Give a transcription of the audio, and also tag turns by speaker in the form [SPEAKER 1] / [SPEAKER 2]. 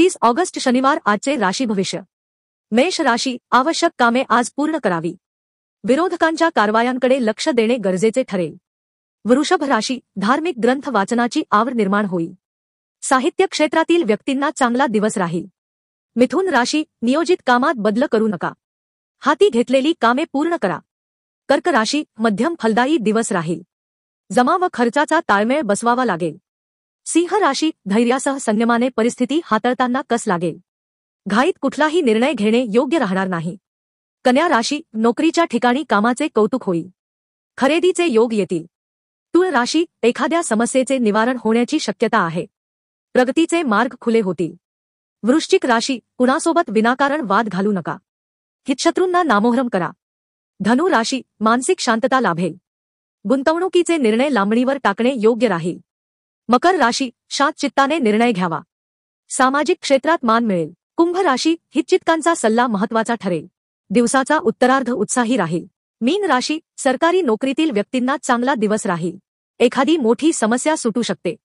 [SPEAKER 1] 29 August शनिवार आजचे राशी भविष्य। मेष राशी, आवश्यक कामे आज पूर्ण करावी। विरोधकांच्या कारवायांकडे लक्ष देणे गरजेचे ठरेल। वृषभ राशी, धार्मिक ग्रंथ वाचनाची आवड निर्माण होईल। साहित्य क्षेत्रातील व्यक्तींना चांगला दिवस राहील। मिथुन राशी, नियोजित कामात बदल करू नका। हाती घेतलेली कामे पूर्ण करा। कर्क राशी, मध्यम फलदायी दिवस राहील। जमा व खर्चाचा ताळमेळ बसवावा लागेल। सिंह राशी, धैर्यासह संयमाने परिस्थिती हाताळताना कस लागेल। घाईत कुठलाही निर्णय घेणे योग्य राहणार नाही। कन्या राशी, नोकरीच्या ठिकाणी कामाचे कौतुक होईल। खरेदीचे योग येतील। तुळ राशी, एखाद्या समस्येचे निवारण होण्याची शक्यता आहे। प्रगतीचे मार्ग खुले होतील। वृश्चिक राशी, कुणासोबत विनाकारण वाद घालू नका। हितशत्रूंना नामोहरम करा। धनु राशी, मानसिक शांतता लाभेल। गुंतवणुकीचे निर्णय लांबणीवर टाकणे योग्य राहील। मकर राशी, शांत चित्ताने निर्णय घ्यावा। सामाजिक क्षेत्रात मान मिळेल। कुंभ राशी, हितचितकांचा सल्ला महत्त्वाचा ठरेल। दिवसाचा उत्तरार्ध उत्साही राहील। मीन राशी, सरकारी नोकरीतील व्यक्तींना चांगला दिवस राहील। एखादी मोठी समस्या सुटू शकते।